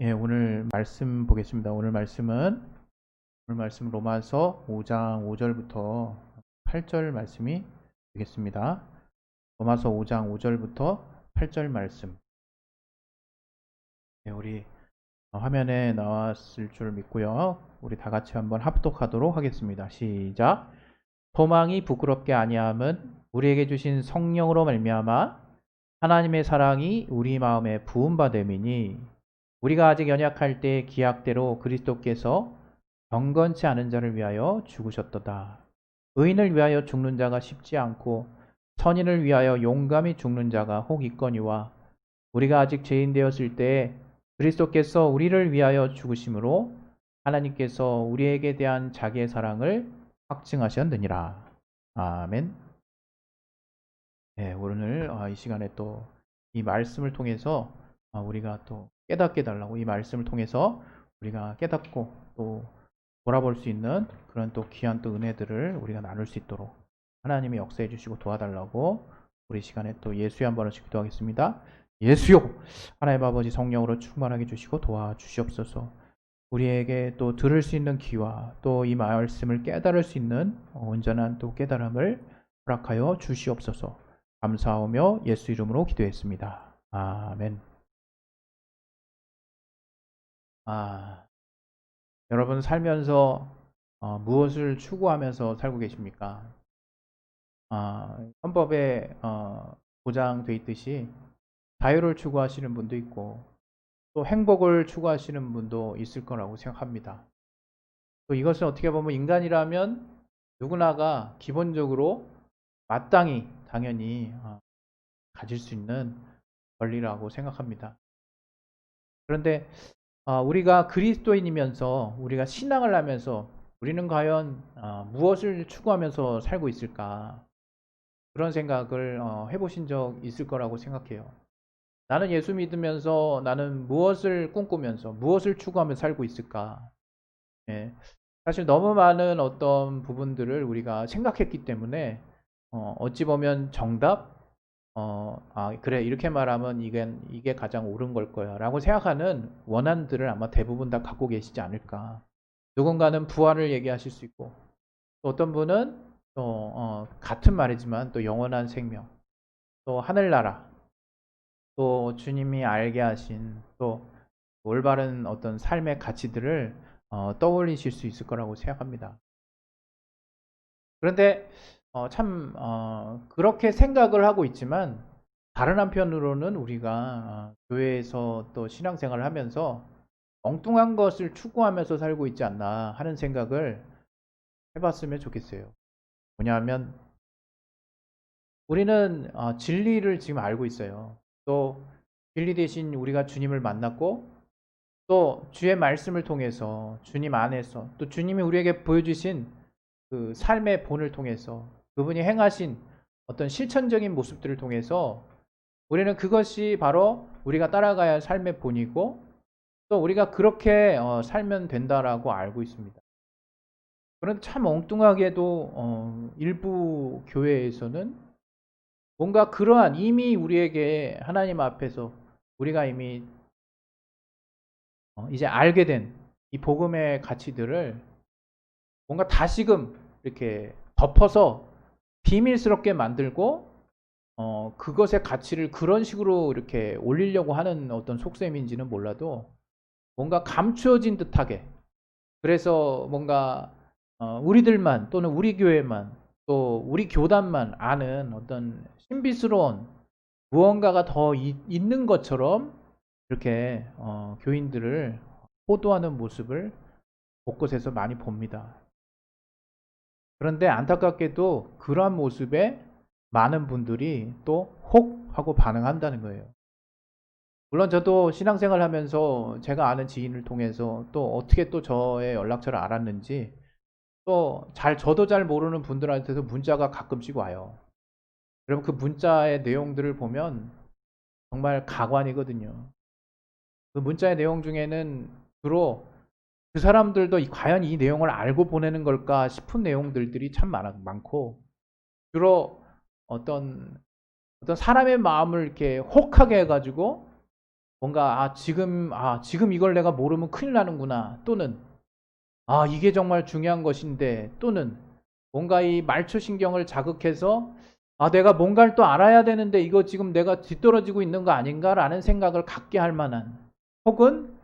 예, 오늘 말씀 보겠습니다. 오늘 말씀은 로마서 5장 5절부터 8절 말씀이 되겠습니다. 로마서 5장 5절부터 8절 말씀. 예, 우리 화면에 나왔을 줄 믿고요. 우리 다 같이 한번 합독하도록 하겠습니다. 시작. 소망이 부끄럽게 아니함은 우리에게 주신 성령으로 말미암아 하나님의 사랑이 우리 마음에 부음받음이니 우리가 아직 연약할 때 기약대로 그리스도께서 경건치 않은 자를 위하여 죽으셨도다. 의인을 위하여 죽는 자가 쉽지 않고 선인을 위하여 용감히 죽는 자가 혹 있거니와 우리가 아직 죄인 되었을 때에 그리스도께서 우리를 위하여 죽으심으로 하나님께서 우리에게 대한 자기의 사랑을 확증하셨느니라. 아멘. 네, 오늘 이 시간에 또 이 말씀을 통해서 우리가 또 깨닫게 달라고, 이 말씀을 통해서 우리가 깨닫고 또 돌아볼 수 있는 그런 또 귀한 또 은혜들을 우리가 나눌 수 있도록 하나님이 역사해 주시고 도와달라고 우리 시간에 또 예수의 한 번씩 기도하겠습니다. 예수요, 하나님 아버지 성령으로 충만하게 주시고 도와주시옵소서. 우리에게 또 들을 수 있는 귀와 또 이 말씀을 깨달을 수 있는 온전한 또 깨달음을 허락하여 주시옵소서. 감사하며 예수 이름으로 기도했습니다. 아멘. 여러분 살면서 무엇을 추구하면서 살고 계십니까? 헌법에 보장되어 있듯이 자유를 추구하시는 분도 있고 또 행복을 추구하시는 분도 있을 거라고 생각합니다. 또 이것은 어떻게 보면 인간이라면 누구나가 기본적으로 마땅히 당연히 가질 수 있는 권리라고 생각합니다. 그런데 우리가 그리스도인이면서 우리가 신앙을 하면서 우리는 과연 무엇을 추구하면서 살고 있을까? 그런 생각을 해보신 적 있을 거라고 생각해요. 나는 예수 믿으면서 나는 무엇을 꿈꾸면서 무엇을 추구하며 살고 있을까? 예. 사실 너무 많은 어떤 부분들을 우리가 생각했기 때문에 어찌 보면 정답? 그래, 이렇게 말하면 이게 가장 옳은 걸 거야 라고 생각하는 원한들을 아마 대부분 다 갖고 계시지 않을까. 누군가는 부활을 얘기하실 수 있고, 또 어떤 분은 또 같은 말이지만 또 영원한 생명, 또 하늘나라, 또 주님이 알게 하신 또 올바른 어떤 삶의 가치들을 떠올리실 수 있을 거라고 생각합니다. 그런데 그렇게 생각을 하고 있지만 다른 한편으로는 우리가 교회에서 또 신앙생활을 하면서 엉뚱한 것을 추구하면서 살고 있지 않나 하는 생각을 해봤으면 좋겠어요. 뭐냐면 우리는 진리를 지금 알고 있어요. 또 진리 대신 우리가 주님을 만났고 또 주의 말씀을 통해서 주님 안에서 또 주님이 우리에게 보여주신 그 삶의 본을 통해서 그분이 행하신 어떤 실천적인 모습들을 통해서 우리는 그것이 바로 우리가 따라가야 할 삶의 본이고 또 우리가 그렇게 살면 된다라고 알고 있습니다. 그런데 참 엉뚱하게도 일부 교회에서는 뭔가 그러한 이미 우리에게 하나님 앞에서 우리가 이미 이제 알게 된 이 복음의 가치들을 뭔가 다시금 이렇게 덮어서 비밀스럽게 만들고 그것의 가치를 그런 식으로 이렇게 올리려고 하는 어떤 속셈인지는 몰라도 뭔가 감추어진 듯하게, 그래서 뭔가 우리들만 또는 우리 교회만 또 우리 교단만 아는 어떤 신비스러운 무언가가 더 있는 것처럼 이렇게 교인들을 호도하는 모습을 곳곳에서 많이 봅니다. 그런데 안타깝게도 그러한 모습에 많은 분들이 또 혹 하고 반응한다는 거예요. 물론 저도 신앙생활 하면서 제가 아는 지인을 통해서 또 어떻게 또 저의 연락처를 알았는지 또 저도 잘 모르는 분들한테도 문자가 가끔씩 와요. 그럼 그 문자의 내용들을 보면 정말 가관이거든요. 그 문자의 내용 중에는 주로 그 사람들도 과연 이 내용을 알고 보내는 걸까 싶은 내용들이 참 많고, 주로 어떤 사람의 마음을 이렇게 혹하게 해가지고 뭔가 지금 이걸 내가 모르면 큰일 나는구나. 또는 이게 정말 중요한 것인데, 또는 뭔가 이 말초신경을 자극해서 내가 뭔가를 또 알아야 되는데 이거 지금 내가 뒤떨어지고 있는 거 아닌가라는 생각을 갖게 할 만한, 혹은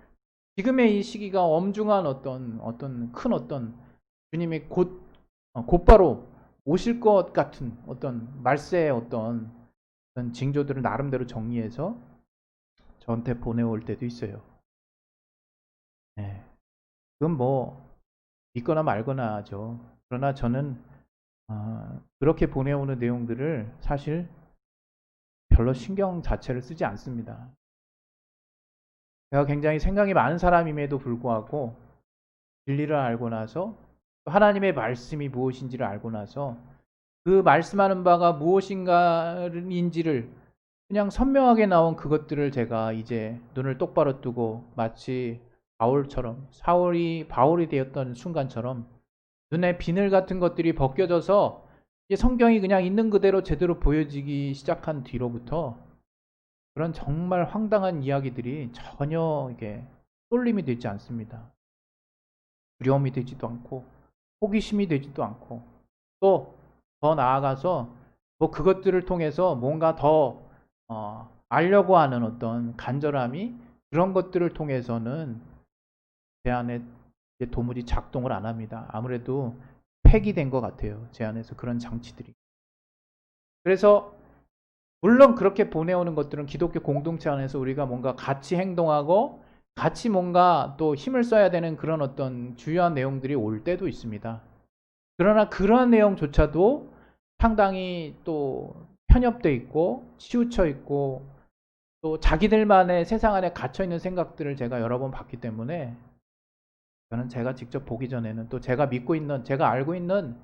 지금의 이 시기가 엄중한 어떤 큰 주님이 곧바로 오실 것 같은 말세의 어떤 징조들을 나름대로 정리해서 저한테 보내올 때도 있어요. 네. 그건 뭐 믿거나 말거나 하죠. 그러나 저는 그렇게 보내오는 내용들을 사실 별로 신경 자체를 쓰지 않습니다. 제가 굉장히 생각이 많은 사람임에도 불구하고 진리를 알고 나서, 하나님의 말씀이 무엇인지를 알고 나서 그 말씀하는 바가 무엇인가인지를 그냥 선명하게 나온 그것들을 제가 이제 눈을 똑바로 뜨고, 마치 바울이 되었던 순간처럼 눈에 비늘 같은 것들이 벗겨져서 이제 성경이 그냥 있는 그대로 제대로 보여지기 시작한 뒤로부터 그런 정말 황당한 이야기들이 전혀 이게 쏠림이 되지 않습니다. 두려움이 되지도 않고 호기심이 되지도 않고, 또 더 나아가서 뭐 그것들을 통해서 뭔가 더 알려고 하는 어떤 간절함이, 그런 것들을 통해서는 제 안에 도무지 작동을 안 합니다. 아무래도 폐기된 것 같아요, 제 안에서 그런 장치들이. 그래서 물론 그렇게 보내오는 것들은 기독교 공동체 안에서 우리가 뭔가 같이 행동하고 같이 뭔가 또 힘을 써야 되는 그런 어떤 주요한 내용들이 올 때도 있습니다. 그러나 그러한 내용조차도 상당히 또 편협돼 있고 치우쳐 있고, 또 자기들만의 세상 안에 갇혀 있는 생각들을 제가 여러 번 봤기 때문에, 저는 제가 직접 보기 전에는 또 제가 믿고 있는, 제가 알고 있는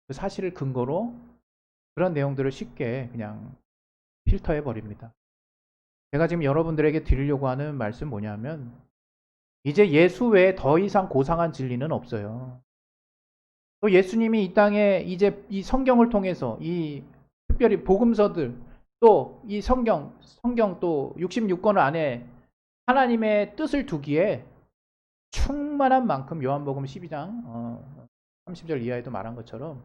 그 사실을 근거로 그런 내용들을 쉽게 그냥 필터해 버립니다. 제가 지금 여러분들에게 드리려고 하는 말씀 뭐냐면, 이제 예수 외에 더 이상 고상한 진리는 없어요. 또 예수님이 이 땅에 이제 이 성경을 통해서, 이 특별히 복음서들, 또 이 성경 또 66권 안에 하나님의 뜻을 두기에 충만한 만큼, 요한복음 12장 30절 이하에도 말한 것처럼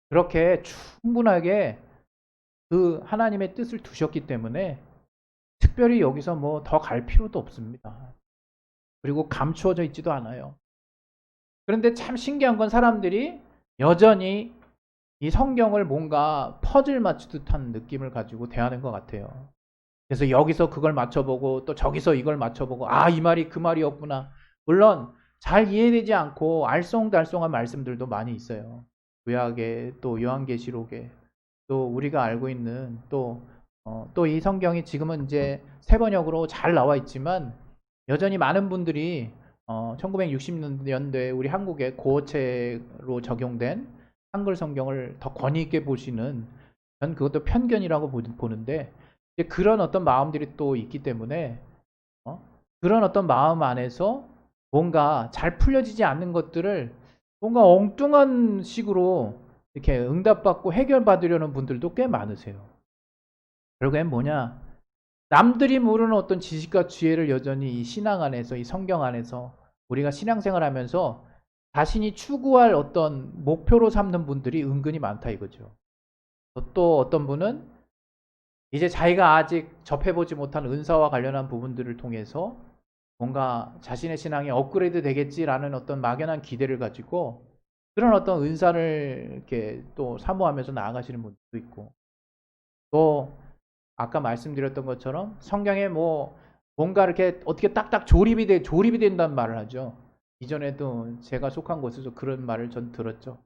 그렇게 충분하게 그 하나님의 뜻을 두셨기 때문에 특별히 여기서 뭐 더 갈 필요도 없습니다. 그리고 감추어져 있지도 않아요. 그런데 참 신기한 건 사람들이 여전히 이 성경을 뭔가 퍼즐 맞추듯 한 느낌을 가지고 대하는 것 같아요. 그래서 여기서 그걸 맞춰보고 또 저기서 이걸 맞춰보고, 이 말이 그 말이었구나. 물론 잘 이해되지 않고 알쏭달쏭한 말씀들도 많이 있어요. 구약에, 또 요한계시록에, 또 우리가 알고 있는 또 이 성경이 지금은 이제 새 번역으로 잘 나와 있지만, 여전히 많은 분들이 1960년대에 우리 한국에 고어체로 적용된 한글 성경을 더 권위 있게 보시는, 전 그것도 편견이라고 보는데, 이제 그런 어떤 마음들이 또 있기 때문에 그런 어떤 마음 안에서 뭔가 잘 풀려지지 않는 것들을 뭔가 엉뚱한 식으로 이렇게 응답받고 해결받으려는 분들도 꽤 많으세요. 결국엔 뭐냐, 남들이 모르는 어떤 지식과 지혜를 여전히 이 신앙 안에서, 이 성경 안에서 우리가 신앙생활하면서 자신이 추구할 어떤 목표로 삼는 분들이 은근히 많다 이거죠. 또 어떤 분은 이제 자기가 아직 접해보지 못한 은사와 관련한 부분들을 통해서 뭔가 자신의 신앙이 업그레이드 되겠지라는 어떤 막연한 기대를 가지고 그런 어떤 은사를 이렇게 또 사모하면서 나아가시는 분들도 있고, 또 아까 말씀드렸던 것처럼 성경에 뭔가 이렇게 어떻게 딱딱 조립이 된다는 말을 하죠. 이전에도 제가 속한 곳에서 그런 말을 전 들었죠.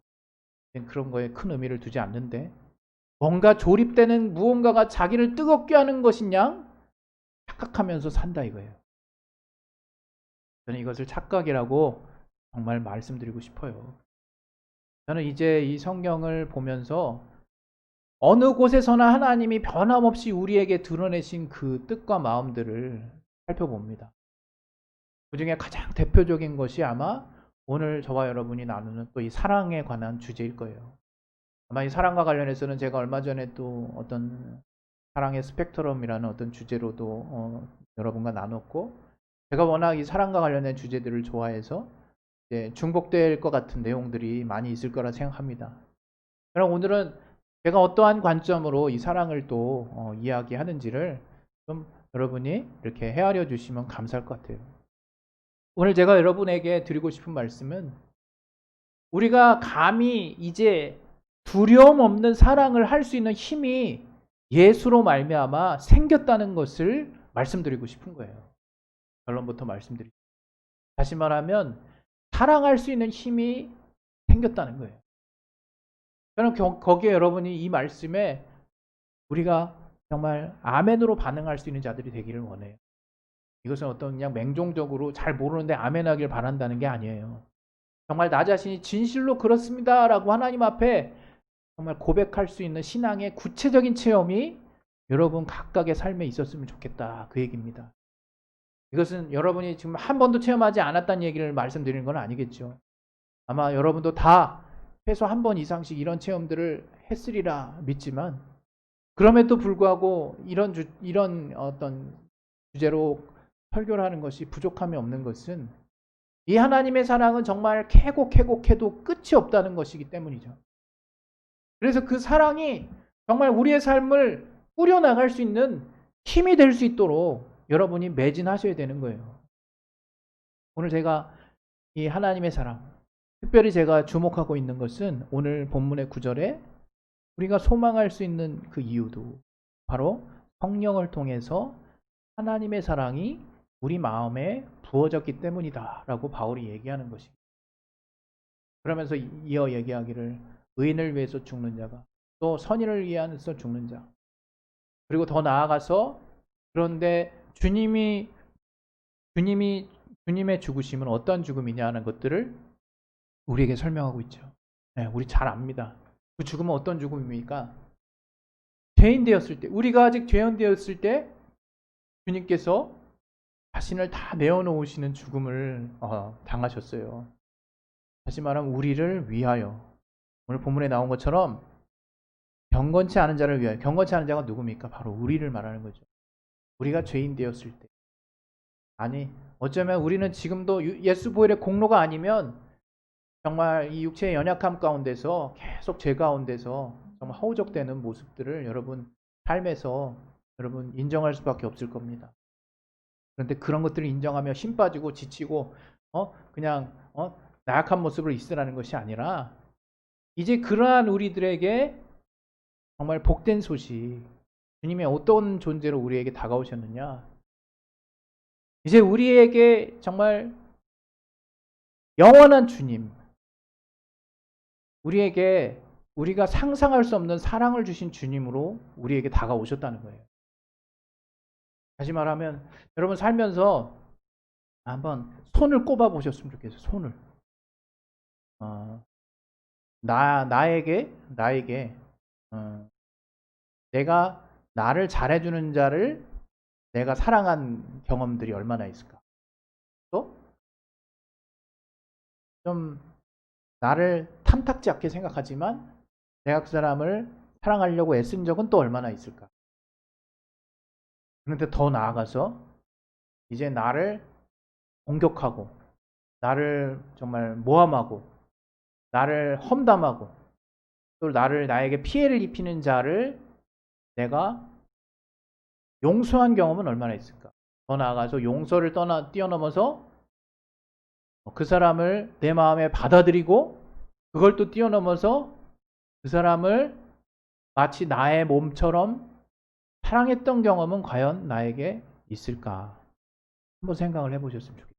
그런 거에 큰 의미를 두지 않는데, 뭔가 조립되는 무언가가 자기를 뜨겁게 하는 것이냐 착각하면서 산다 이거예요. 저는 이것을 착각이라고 정말 말씀드리고 싶어요. 저는 이제 이 성경을 보면서 어느 곳에서나 하나님이 변함없이 우리에게 드러내신 그 뜻과 마음들을 살펴봅니다. 그 중에 가장 대표적인 것이 아마 오늘 저와 여러분이 나누는 또 이 사랑에 관한 주제일 거예요. 아마 이 사랑과 관련해서는 제가 얼마 전에 또 어떤 사랑의 스펙트럼이라는 어떤 주제로도 여러분과 나눴고, 제가 워낙 이 사랑과 관련된 주제들을 좋아해서 중복될 것 같은 내용들이 많이 있을 거라 생각합니다. 그럼 오늘은 제가 어떠한 관점으로 이 사랑을 또 이야기하는지를 좀 여러분이 이렇게 헤아려 주시면 감사할 것 같아요. 오늘 제가 여러분에게 드리고 싶은 말씀은, 우리가 감히 이제 두려움 없는 사랑을 할 수 있는 힘이 예수로 말미암아 생겼다는 것을 말씀드리고 싶은 거예요. 결론부터 말씀드리죠. 다시 말하면 사랑할 수 있는 힘이 생겼다는 거예요. 저는 거기에 여러분이 이 말씀에 우리가 정말 아멘으로 반응할 수 있는 자들이 되기를 원해요. 이것은 어떤 그냥 맹종적으로 잘 모르는데 아멘하길 바란다는 게 아니에요. 정말 나 자신이 진실로 그렇습니다라고 하나님 앞에 정말 고백할 수 있는 신앙의 구체적인 체험이 여러분 각각의 삶에 있었으면 좋겠다, 그 얘기입니다. 이것은 여러분이 지금 한 번도 체험하지 않았다는 얘기를 말씀드리는 건 아니겠죠. 아마 여러분도 다 최소 한 번 이상씩 이런 체험들을 했으리라 믿지만, 그럼에도 불구하고 이런 어떤 주제로 설교를 하는 것이 부족함이 없는 것은, 이 하나님의 사랑은 정말 캐고 캐도 끝이 없다는 것이기 때문이죠. 그래서 그 사랑이 정말 우리의 삶을 꾸려나갈 수 있는 힘이 될 수 있도록 여러분이 매진하셔야 되는 거예요. 오늘 제가 이 하나님의 사랑, 특별히 제가 주목하고 있는 것은 오늘 본문의 9절에 우리가 소망할 수 있는 그 이유도 바로 성령을 통해서 하나님의 사랑이 우리 마음에 부어졌기 때문이다 라고 바울이 얘기하는 것입니다. 그러면서 이어 얘기하기를, 의인을 위해서 죽는 자가 또 선인을 위해서 죽는 자, 그리고 더 나아가서 그런데 주님의 죽으심은 어떤 죽음이냐 하는 것들을 우리에게 설명하고 있죠. 네, 우리 잘 압니다. 그 죽음은 어떤 죽음입니까? 죄인 되었을 때, 우리가 아직 죄인 되었을 때 주님께서 자신을 다 내어놓으시는 죽음을 당하셨어요. 다시 말하면 우리를 위하여, 오늘 본문에 나온 것처럼 경건치 않은 자를 위하여. 경건치 않은 자가 누굽니까? 바로 우리를 말하는 거죠. 우리가 죄인 되었을 때, 아니 어쩌면 우리는 지금도 예수 보혈의 공로가 아니면 정말 이 육체의 연약함 가운데서 계속 죄 가운데서 정말 허우적대는 모습들을 여러분 삶에서 여러분 인정할 수밖에 없을 겁니다. 그런데 그런 것들을 인정하며 힘 빠지고 지치고 그냥 나약한 모습으로 있으라는 것이 아니라, 이제 그러한 우리들에게 정말 복된 소식, 주님이 어떤 존재로 우리에게 다가오셨느냐, 이제 우리에게 정말 영원한 주님, 우리에게 우리가 상상할 수 없는 사랑을 주신 주님으로 우리에게 다가오셨다는 거예요. 다시 말하면 여러분 살면서 한번 손을 꼽아 보셨으면 좋겠어요. 손을. 나에게 내가 나를 잘해주는 자를 내가 사랑한 경험들이 얼마나 있을까? 또 좀 나를 탐탁지 않게 생각하지만 내가 그 사람을 사랑하려고 애쓴 적은 또 얼마나 있을까? 그런데 더 나아가서 이제 나를 공격하고 나를 정말 모함하고 나를 험담하고 또 나에게 피해를 입히는 자를 내가 용서한 경험은 얼마나 있을까? 더 나아가서 용서를 뛰어넘어서 그 사람을 내 마음에 받아들이고 그걸 또 뛰어넘어서 그 사람을 마치 나의 몸처럼 사랑했던 경험은 과연 나에게 있을까? 한번 생각을 해보셨으면 좋겠어요.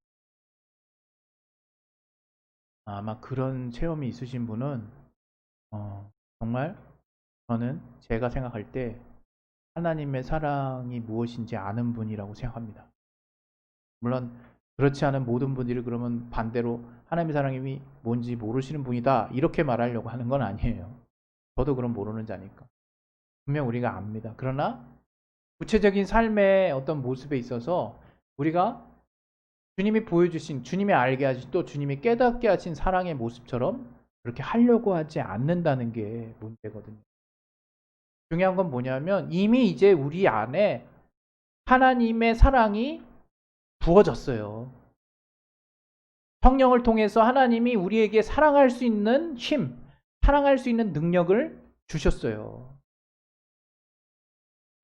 아마 그런 체험이 있으신 분은 정말 저는 제가 생각할 때 하나님의 사랑이 무엇인지 아는 분이라고 생각합니다. 물론 그렇지 않은 모든 분들이 그러면 반대로 하나님의 사랑이 뭔지 모르시는 분이다 이렇게 말하려고 하는 건 아니에요. 저도 그럼 모르는 자니까. 분명 우리가 압니다. 그러나 구체적인 삶의 어떤 모습에 있어서 우리가 주님이 보여주신, 주님이 알게 하신, 또 주님이 깨닫게 하신 사랑의 모습처럼 그렇게 하려고 하지 않는다는 게 문제거든요. 중요한 건 뭐냐면 이미 이제 우리 안에 하나님의 사랑이 부어졌어요. 성령을 통해서 하나님이 우리에게 사랑할 수 있는 힘, 사랑할 수 있는 능력을 주셨어요.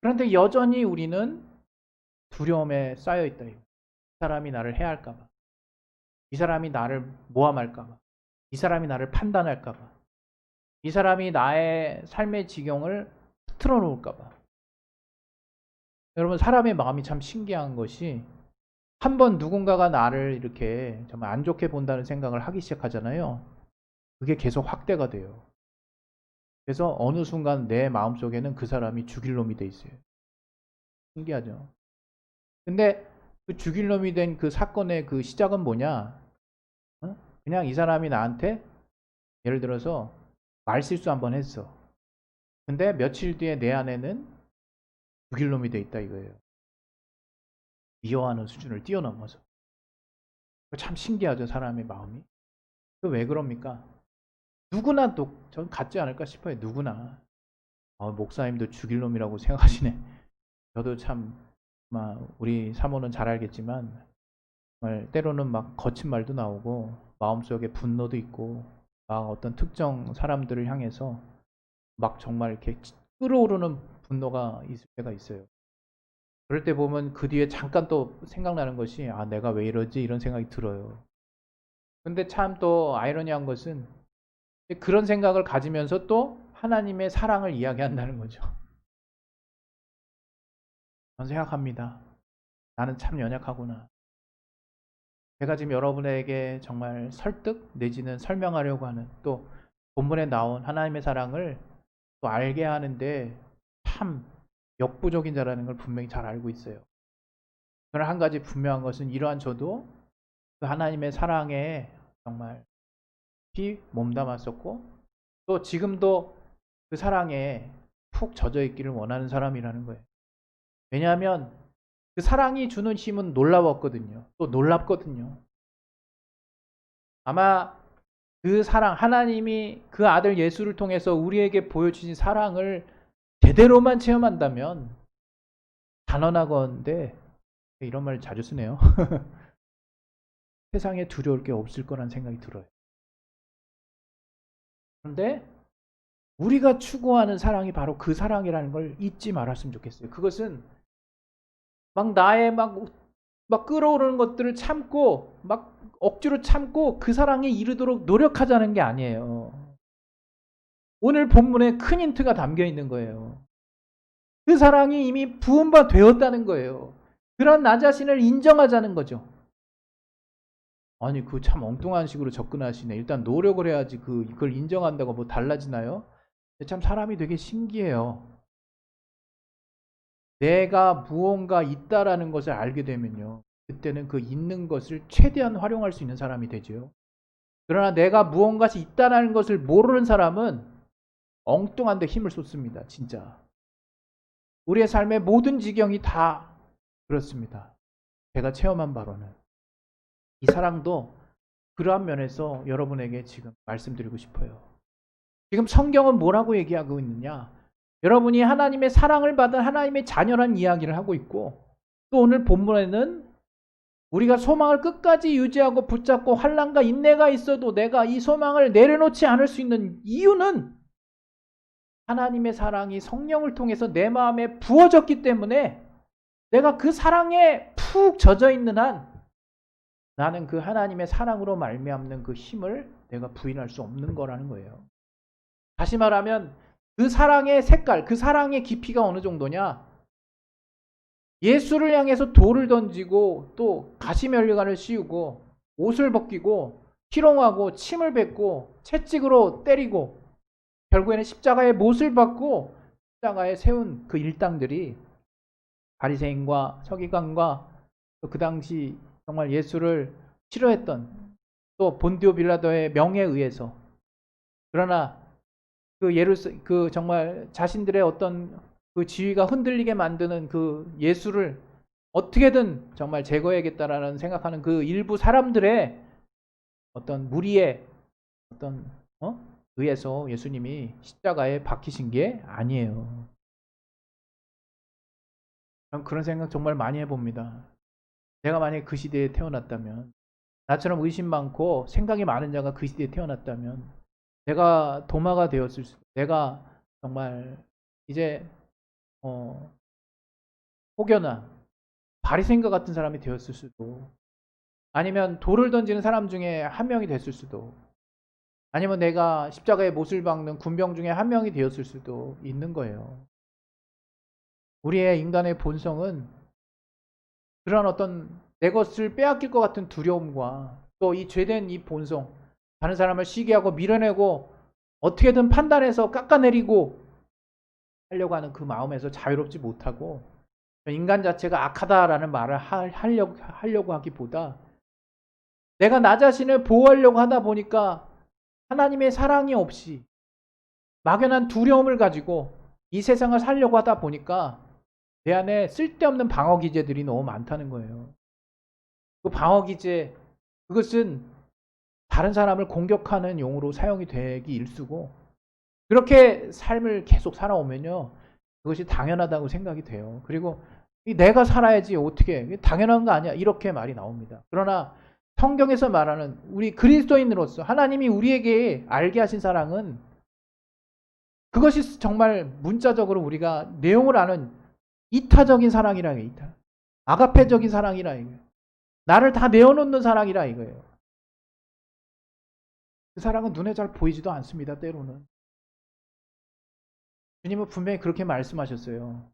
그런데 여전히 우리는 두려움에 쌓여 있다. 이 사람이 나를 해할까봐, 이 사람이 나를 모함할까봐, 이 사람이 나를 판단할까봐, 이 사람이 나의 삶의 지경을 틀어 놓을까봐. 여러분, 사람의 마음이 참 신기한 것이 한번 누군가가 나를 이렇게 정말 안 좋게 본다는 생각을 하기 시작하잖아요. 그게 계속 확대가 돼요. 그래서 어느 순간 내 마음속에는 그 사람이 죽일 놈이 돼 있어요. 신기하죠? 근데 그 죽일 놈이 된 그 사건의 그 시작은 뭐냐? 그냥 이 사람이 나한테 예를 들어서 말실수 한번 했어. 근데 며칠 뒤에 내 안에는 죽일 놈이 돼 있다 이거예요. 미워하는 수준을 뛰어넘어서. 참 신기하죠, 사람의 마음이. 왜 그럽니까? 누구나 전 같지 않을까 싶어요. 누구나. 목사님도 죽일 놈이라고 생각하시네. 저도 참 우리 사모는 잘 알겠지만 정말 때로는 막 거친 말도 나오고 마음속에 분노도 있고 막 어떤 특정 사람들을 향해서 막 정말 이렇게 끓어오르는 분노가 있을 때가 있어요. 그럴 때 보면 그 뒤에 잠깐 또 생각나는 것이 내가 왜 이러지? 이런 생각이 들어요. 근데 참 또 아이러니한 것은 그런 생각을 가지면서 또 하나님의 사랑을 이야기한다는 거죠. 저는 생각합니다. 나는 참 연약하구나. 제가 지금 여러분에게 정말 설득 내지는 설명하려고 하는 또 본문에 나온 하나님의 사랑을 또 알게 하는데 참 역부족인 자라는 걸 분명히 잘 알고 있어요. 그러나 한 가지 분명한 것은 이러한 저도 그 하나님의 사랑에 정말 깊이 몸담았었고 또 지금도 그 사랑에 푹 젖어 있기를 원하는 사람이라는 거예요. 왜냐하면 그 사랑이 주는 힘은 놀라웠거든요. 또 놀랍거든요. 아마 그 사랑, 하나님이 그 아들 예수를 통해서 우리에게 보여주신 사랑을 제대로만 체험한다면 단언하건대 이런 말 자주 쓰네요. 세상에 두려울 게 없을 거란 생각이 들어요. 그런데 우리가 추구하는 사랑이 바로 그 사랑이라는 걸 잊지 말았으면 좋겠어요. 그것은 막 나의 막 끓어오르는 것들을 참고 막 억지로 참고 그 사랑에 이르도록 노력하자는 게 아니에요. 오늘 본문에 큰 힌트가 담겨 있는 거예요. 그 사랑이 이미 부은 바 되었다는 거예요. 그런 나 자신을 인정하자는 거죠. 아니 그 참 엉뚱한 식으로 접근하시네. 일단 노력을 해야지 그걸 인정한다고 뭐 달라지나요? 참 사람이 되게 신기해요. 내가 무언가 있다라는 것을 알게 되면요. 그때는 그 있는 것을 최대한 활용할 수 있는 사람이 되죠. 그러나 내가 무언가가 있다라는 것을 모르는 사람은 엉뚱한 데 힘을 쏟습니다. 진짜. 우리의 삶의 모든 지경이 다 그렇습니다. 제가 체험한 바로는. 이 사랑도 그러한 면에서 여러분에게 지금 말씀드리고 싶어요. 지금 성경은 뭐라고 얘기하고 있느냐? 여러분이 하나님의 사랑을 받은 하나님의 자녀란 이야기를 하고 있고 또 오늘 본문에는 우리가 소망을 끝까지 유지하고 붙잡고 환난과 인내가 있어도 내가 이 소망을 내려놓지 않을 수 있는 이유는 하나님의 사랑이 성령을 통해서 내 마음에 부어졌기 때문에 내가 그 사랑에 푹 젖어 있는 한 나는 그 하나님의 사랑으로 말미암는 그 힘을 내가 부인할 수 없는 거라는 거예요. 다시 말하면 그 사랑의 색깔, 그 사랑의 깊이가 어느 정도냐? 예수를 향해서 돌을 던지고 또 가시면류관을 씌우고 옷을 벗기고 희롱하고 침을 뱉고 채찍으로 때리고 결국에는 십자가의 못을 받고 십자가에 세운 그 일당들이 바리새인과 서기관과 또 그 당시 정말 예수를 싫어했던 또 본디오 빌라도의 명예에 의해서 그러나 그 정말 자신들의 어떤 그 지위가 흔들리게 만드는 그 예수를 어떻게든 정말 제거해야겠다라는 생각하는 그 일부 사람들의 어떤 무리의 어떤 의해서 예수님이 십자가에 박히신 게 아니에요. 전 그런 생각 정말 많이 해봅니다. 내가 만약에 그 시대에 태어났다면, 나처럼 의심 많고 생각이 많은 자가 그 시대에 태어났다면, 내가 도마가 되었을 수도, 내가 정말 이제 혹여나 바리새인과 같은 사람이 되었을 수도, 아니면 돌을 던지는 사람 중에 한 명이 됐을 수도, 아니면 내가 십자가에 못을 박는 군병 중에 한 명이 되었을 수도 있는 거예요. 우리의 인간의 본성은 그런 어떤 내 것을 빼앗길 것 같은 두려움과 또 이 죄된 이 본성, 다른 사람을 시기하고 밀어내고 어떻게든 판단해서 깎아내리고 하려고 하는 그 마음에서 자유롭지 못하고, 인간 자체가 악하다라는 말을 하려고 하기보다 내가 나 자신을 보호하려고 하다 보니까 하나님의 사랑이 없이 막연한 두려움을 가지고 이 세상을 살려고 하다 보니까 내 안에 쓸데없는 방어 기제들이 너무 많다는 거예요. 그 방어 기제, 그것은 다른 사람을 공격하는 용으로 사용이 되기 일쑤고, 그렇게 삶을 계속 살아오면요, 그것이 당연하다고 생각이 돼요. 그리고 내가 살아야지 어떻게, 당연한 거 아니야, 이렇게 말이 나옵니다. 그러나 성경에서 말하는 우리 그리스도인으로서 하나님이 우리에게 알게 하신 사랑은, 그것이 정말 문자적으로 우리가 내용을 아는 이타적인 사랑이라 이거예요. 아가페적인 사랑이라 이거예요. 나를 다 내어놓는 사랑이라 이거예요. 그 사랑은 눈에 잘 보이지도 않습니다. 때로는. 주님은 분명히 그렇게 말씀하셨어요.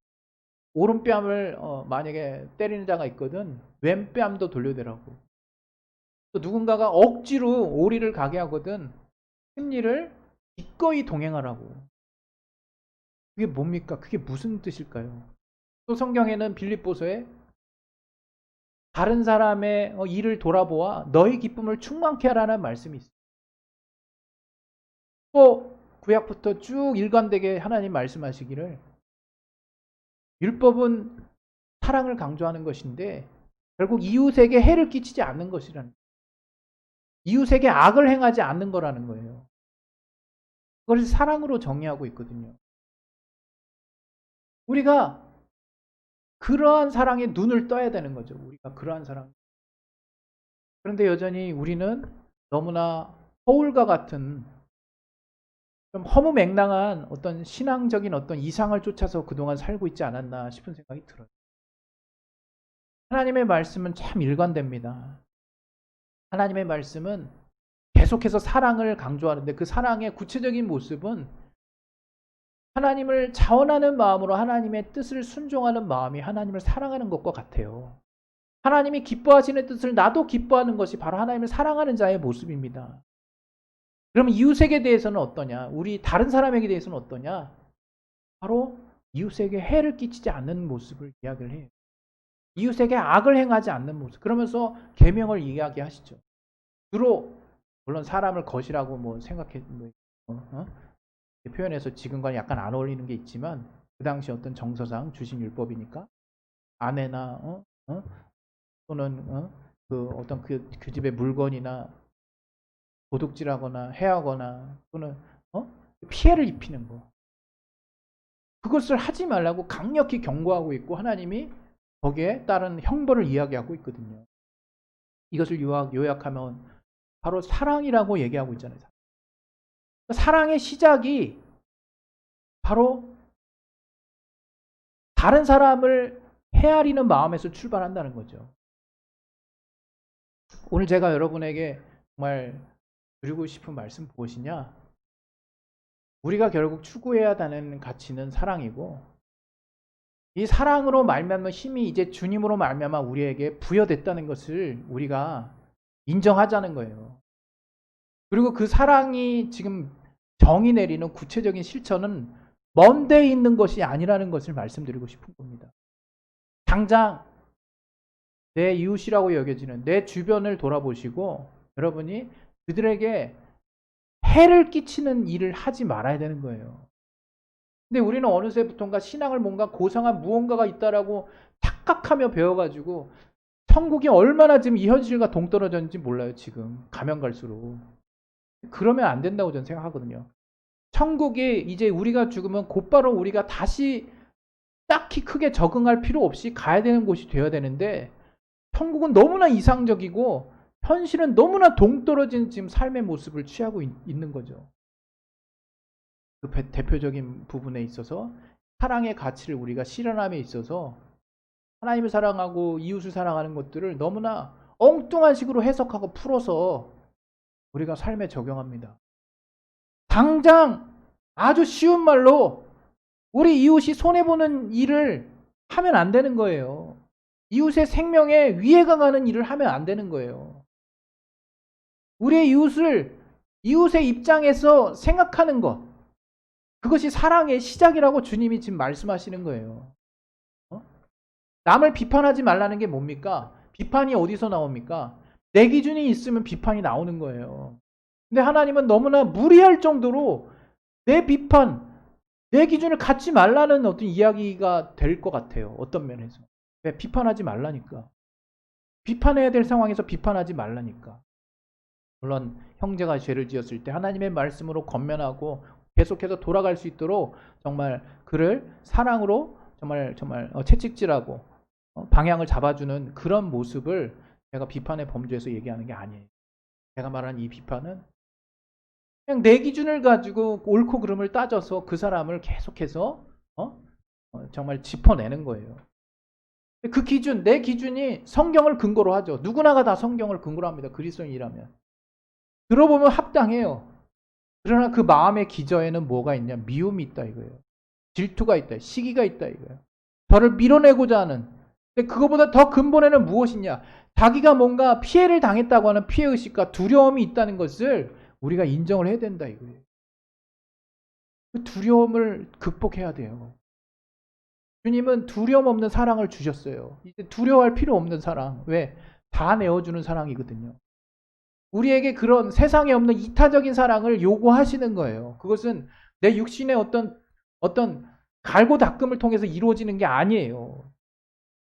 오른뺨을 만약에 때리는 자가 있거든 왼뺨도 돌려대라고. 또 누군가가 억지로 오리를 가게 하거든 심리를 기꺼이 동행하라고. 그게 뭡니까? 그게 무슨 뜻일까요? 또 성경에는 빌립보서에 다른 사람의 일을 돌아보아 너희 기쁨을 충만케 하라는 말씀이 있어요. 또 구약부터 쭉 일관되게 하나님 말씀하시기를, 율법은 사랑을 강조하는 것인데 결국 이웃에게 해를 끼치지 않는 것이라는 거예요. 이웃에게 악을 행하지 않는 거라는 거예요. 그것을 사랑으로 정의하고 있거든요. 우리가 그러한 사랑에 눈을 떠야 되는 거죠. 우리가 그러한 사랑. 그런데 여전히 우리는 너무나 허울과 같은 좀 허무맹랑한 어떤 신앙적인 어떤 이상을 쫓아서 그동안 살고 있지 않았나 싶은 생각이 들어요. 하나님의 말씀은 참 일관됩니다. 하나님의 말씀은 계속해서 사랑을 강조하는데 그 사랑의 구체적인 모습은 하나님을 자원하는 마음으로 하나님의 뜻을 순종하는 마음이 하나님을 사랑하는 것과 같아요. 하나님이 기뻐하시는 뜻을 나도 기뻐하는 것이 바로 하나님을 사랑하는 자의 모습입니다. 그러면 이웃에게 대해서는 어떠냐? 우리 다른 사람에게 대해서는 어떠냐? 바로 이웃에게 해를 끼치지 않는 모습을 이야기를 해요. 이웃에게 악을 행하지 않는 모습. 그러면서 계명을 이야기하시죠. 주로 물론 사람을 것이라고 뭐 생각해 표현해서 지금과는 약간 안 어울리는 게 있지만 그 당시 어떤 정서상 주신 율법이니까 아내나 또는 그 어떤 그 집의 물건이나 도둑질하거나 해하거나 또는 피해를 입히는 거, 그것을 하지 말라고 강력히 경고하고 있고 하나님이 거기에 따른 형벌을 이야기하고 있거든요. 이것을 요약하면 바로 사랑이라고 얘기하고 있잖아요. 사랑의 시작이 바로 다른 사람을 헤아리는 마음에서 출발한다는 거죠. 오늘 제가 여러분에게 정말 드리고 싶은 말씀 무엇이냐? 우리가 결국 추구해야 하는 가치는 사랑이고, 이 사랑으로 말미암은 힘이 이제 주님으로 말미암아 우리에게 부여됐다는 것을 우리가 인정하자는 거예요. 그리고 그 사랑이 지금 정의 내리는 구체적인 실천은 먼 데에 있는 것이 아니라는 것을 말씀드리고 싶은 겁니다. 당장 내 이웃이라고 여겨지는 내 주변을 돌아보시고 여러분이 그들에게 해를 끼치는 일을 하지 말아야 되는 거예요. 근데 우리는 어느새부턴가 신앙을 뭔가 고상한 무언가가 있다라고 착각하며 배워가지고 천국이 얼마나 지금 이 현실과 동떨어졌는지 몰라요. 지금 가면 갈수록. 그러면 안 된다고 저는 생각하거든요. 천국이 이제 우리가 죽으면 곧바로 우리가 다시 딱히 크게 적응할 필요 없이 가야 되는 곳이 되어야 되는데 천국은 너무나 이상적이고 현실은 너무나 동떨어진 지금 삶의 모습을 취하고 있는 거죠. 그 대표적인 부분에 있어서 사랑의 가치를 우리가 실현함에 있어서 하나님을 사랑하고 이웃을 사랑하는 것들을 너무나 엉뚱한 식으로 해석하고 풀어서 우리가 삶에 적용합니다. 당장 아주 쉬운 말로 우리 이웃이 손해보는 일을 하면 안 되는 거예요. 이웃의 생명에 위해가 가는 일을 하면 안 되는 거예요. 우리의 이웃의 입장에서 생각하는 것, 그것이 사랑의 시작이라고 주님이 지금 말씀하시는 거예요. 남을 비판하지 말라는 게 뭡니까? 비판이 어디서 나옵니까? 내 기준이 있으면 비판이 나오는 거예요. 근데 하나님은 너무나 무리할 정도로 내 비판, 내 기준을 갖지 말라는 어떤 이야기가 될 것 같아요. 어떤 면에서. 왜? 비판하지 말라니까. 비판해야 될 상황에서 비판하지 말라니까. 물론 형제가 죄를 지었을 때 하나님의 말씀으로 권면하고 계속해서 돌아갈 수 있도록 정말 그를 사랑으로 정말 채찍질하고 방향을 잡아주는 그런 모습을 제가 비판의 범주에서 얘기하는 게 아니에요. 제가 말하는 이 비판은 그냥 내 기준을 가지고 옳고 그름을 따져서 그 사람을 계속해서 정말 짚어내는 거예요. 그 기준, 내 기준이 성경을 근거로 하죠. 누구나가 다 성경을 근거로 합니다. 그리스도인이라면. 들어보면 합당해요. 그러나 그 마음의 기저에는 뭐가 있냐? 미움이 있다 이거예요. 질투가 있다. 시기가 있다 이거예요. 저를 밀어내고자 하는. 근데 그거보다 더 근본에는 무엇이냐? 자기가 뭔가 피해를 당했다고 하는 피해의식과 두려움이 있다는 것을 우리가 인정을 해야 된다 이거예요. 그 두려움을 극복해야 돼요. 주님은 두려움 없는 사랑을 주셨어요. 이제 두려워할 필요 없는 사랑. 왜? 다 내어주는 사랑이거든요. 우리에게 그런 세상에 없는 이타적인 사랑을 요구하시는 거예요. 그것은 내 육신의 어떤 갈고 닦음을 통해서 이루어지는 게 아니에요.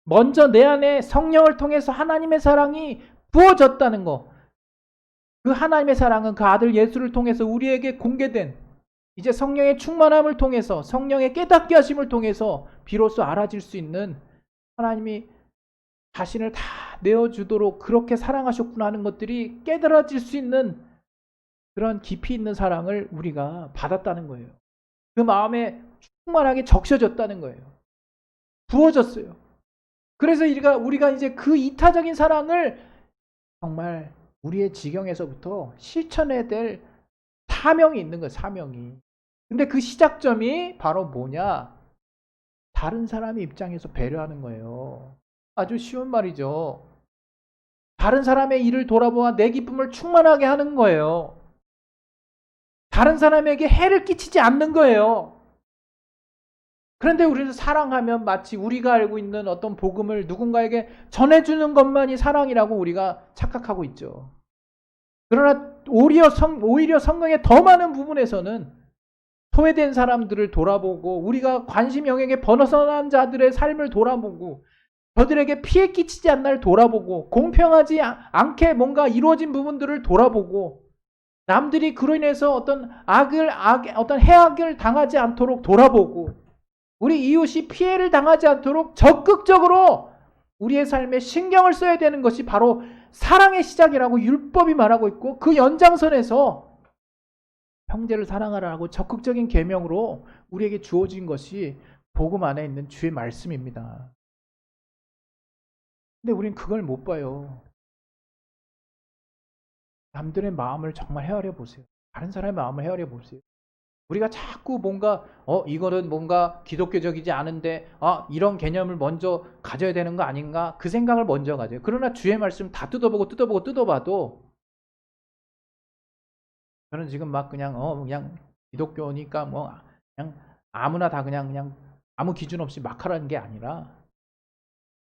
먼저 내 안에 성령을 통해서 하나님의 사랑이 부어졌다는 거. 그 하나님의 사랑은 그 아들 예수를 통해서 우리에게 공개된 이제 성령의 충만함을 통해서 성령의 깨닫게 하심을 통해서 비로소 알아질 수 있는 하나님이 자신을 다 내어주도록 그렇게 사랑하셨구나 하는 것들이 깨달아질 수 있는 그런 깊이 있는 사랑을 우리가 받았다는 거예요. 그 마음에 충만하게 적셔졌다는 거예요. 부어졌어요. 그래서 우리가 이제 그 이타적인 사랑을 정말 우리의 지경에서부터 실천해야 될 사명이 있는 거예요. 사명이. 근데 그 시작점이 바로 뭐냐? 다른 사람의 입장에서 배려하는 거예요. 아주 쉬운 말이죠. 다른 사람의 일을 돌아보아 내 기쁨을 충만하게 하는 거예요. 다른 사람에게 해를 끼치지 않는 거예요. 그런데 우리는 사랑하면 마치 우리가 알고 있는 어떤 복음을 누군가에게 전해주는 것만이 사랑이라고 우리가 착각하고 있죠. 그러나 오히려 성경의 더 많은 부분에서는 소외된 사람들을 돌아보고 우리가 관심 영역에 벗어난 자들의 삶을 돌아보고 저들에게 피해 끼치지 않날 돌아보고 공평하지 않게 뭔가 이루어진 부분들을 돌아보고 남들이 그로 인해서 어떤 해악을 당하지 않도록 돌아보고 우리 이웃이 피해를 당하지 않도록 적극적으로 우리의 삶에 신경을 써야 되는 것이 바로 사랑의 시작이라고 율법이 말하고 있고 그 연장선에서 형제를 사랑하라고 적극적인 계명으로 우리에게 주어진 것이 복음 안에 있는 주의 말씀입니다. 근데 우린 그걸 못 봐요. 남들의 마음을 정말 헤아려 보세요. 다른 사람의 마음을 헤아려 보세요. 우리가 자꾸 뭔가 이거는 뭔가 기독교적이지 않은데 이런 개념을 먼저 가져야 되는 거 아닌가? 그 생각을 먼저 가져요. 그러나 주의 말씀 다 뜯어봐도 저는 지금 막 그냥 기독교니까 그냥 아무나 다 그냥 아무 기준 없이 막 하라는 게 아니라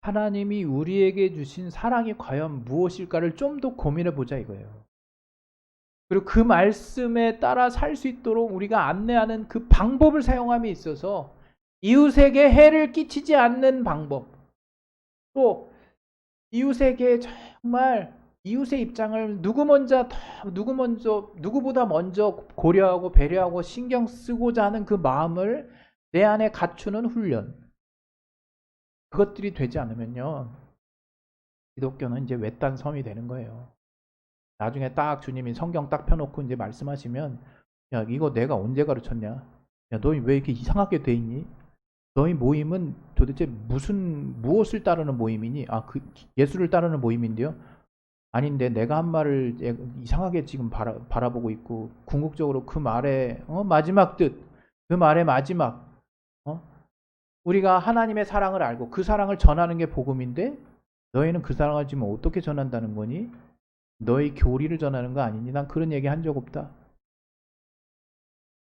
하나님이 우리에게 주신 사랑이 과연 무엇일까를 좀 더 고민해 보자 이거예요. 그리고 그 말씀에 따라 살 수 있도록 우리가 안내하는 그 방법을 사용함에 있어서 이웃에게 해를 끼치지 않는 방법, 또 이웃에게 정말 이웃의 입장을 누구보다 먼저 고려하고 배려하고 신경 쓰고자 하는 그 마음을 내 안에 갖추는 훈련. 그것들이 되지 않으면요, 기독교는 이제 외딴 섬이 되는 거예요. 나중에 딱 주님이 성경 딱 펴놓고 이제 말씀하시면, 야, 이거 내가 언제 가르쳤냐? 야, 너희 왜 이렇게 이상하게 돼 있니? 너희 모임은 도대체 무엇을 따르는 모임이니? 아, 그 예수를 따르는 모임인데요. 아닌데 내가 한 말을 이상하게 지금 바라보고 있고, 궁극적으로 그 말의 마지막 뜻, 그 말의 마지막, 우리가 하나님의 사랑을 알고 그 사랑을 전하는 게 복음인데, 너희는 그 사랑을 지금 어떻게 전한다는 거니? 너희 교리를 전하는 거 아니니? 난 그런 얘기 한 적 없다.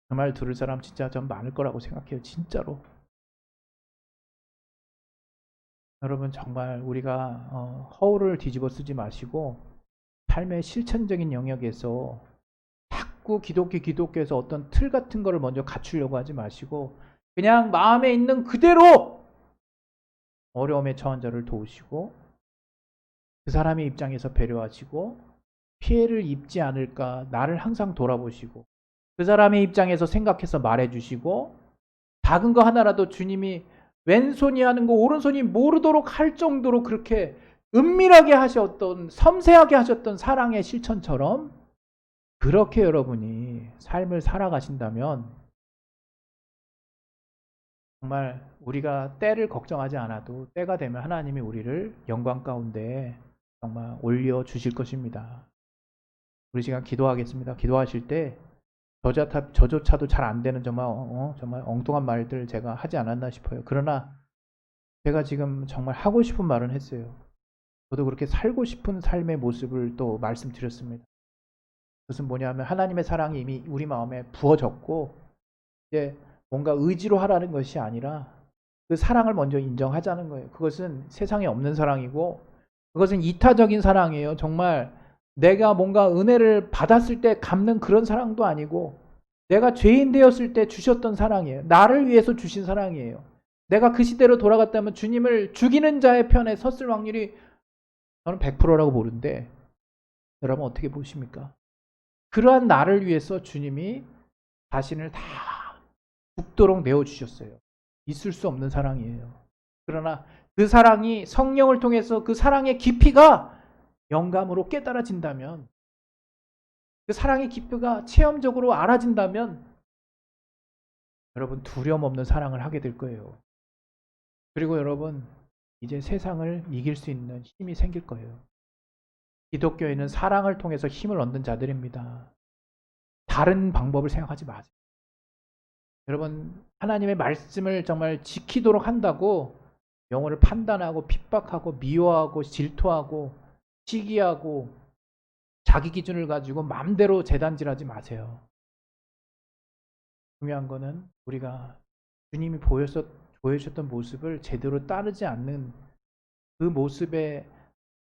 그 말 들을 사람 진짜 좀 많을 거라고 생각해요. 진짜로. 여러분, 정말 우리가 허울을 뒤집어 쓰지 마시고 삶의 실천적인 영역에서 자꾸 기독교에서 어떤 틀 같은 거를 먼저 갖추려고 하지 마시고, 그냥 마음에 있는 그대로 어려움에 처한 자를 도우시고, 그 사람의 입장에서 배려하시고, 피해를 입지 않을까 나를 항상 돌아보시고, 그 사람의 입장에서 생각해서 말해주시고, 작은 거 하나라도 주님이 왼손이 하는 거 오른손이 모르도록 할 정도로 그렇게 은밀하게 하셨던, 섬세하게 하셨던 사랑의 실천처럼 그렇게 여러분이 삶을 살아가신다면 정말 우리가 때를 걱정하지 않아도 때가 되면 하나님이 우리를 영광 가운데 정말 올려주실 것입니다. 우리 시간 기도하겠습니다. 기도하실 때 저조차도 잘 안 되는 정말 엉뚱한 말들 제가 하지 않았나 싶어요. 그러나 제가 지금 정말 하고 싶은 말은 했어요. 저도 그렇게 살고 싶은 삶의 모습을 또 말씀드렸습니다. 그것은 뭐냐면 하나님의 사랑이 이미 우리 마음에 부어졌고, 이제 뭔가 의지로 하라는 것이 아니라 그 사랑을 먼저 인정하자는 거예요. 그것은 세상에 없는 사랑이고, 그것은 이타적인 사랑이에요. 정말 내가 뭔가 은혜를 받았을 때 갚는 그런 사랑도 아니고, 내가 죄인 되었을 때 주셨던 사랑이에요. 나를 위해서 주신 사랑이에요. 내가 그 시대로 돌아갔다면 주님을 죽이는 자의 편에 섰을 확률이 저는 100%라고 보는데, 여러분 어떻게 보십니까? 그러한 나를 위해서 주님이 자신을 다 죽도록 내어주셨어요. 있을 수 없는 사랑이에요. 그러나 그 사랑이 성령을 통해서 그 사랑의 깊이가 영감으로 깨달아진다면, 그 사랑의 깊이가 체험적으로 알아진다면 여러분 두려움 없는 사랑을 하게 될 거예요. 그리고 여러분 이제 세상을 이길 수 있는 힘이 생길 거예요. 기독교인은 사랑을 통해서 힘을 얻는 자들입니다. 다른 방법을 생각하지 마세요. 여러분 하나님의 말씀을 정말 지키도록 한다고 영혼을 판단하고 핍박하고 미워하고 질투하고 시기하고 자기 기준을 가지고 마음대로 재단질하지 마세요. 중요한 거는 우리가 주님이 보여주셨던 모습을 제대로 따르지 않는 그 모습에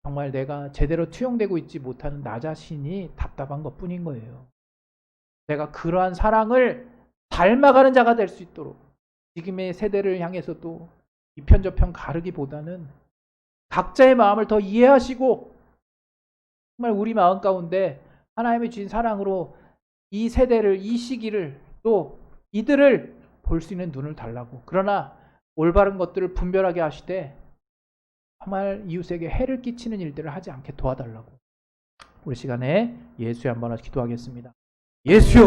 정말 내가 제대로 투영되고 있지 못하는 나 자신이 답답한 것뿐인 거예요. 내가 그러한 사랑을 닮아가는 자가 될 수 있도록 지금의 세대를 향해서도 이편 저편 가르기보다는 각자의 마음을 더 이해하시고 정말 우리 마음 가운데 하나님의 주신 사랑으로 이 세대를, 이 시기를, 또 이들을 볼 수 있는 눈을 달라고, 그러나 올바른 것들을 분별하게 하시되 정말 이웃에게 해를 끼치는 일들을 하지 않게 도와달라고, 우리 시간에 예수의 한번 기도하겠습니다. 예수여,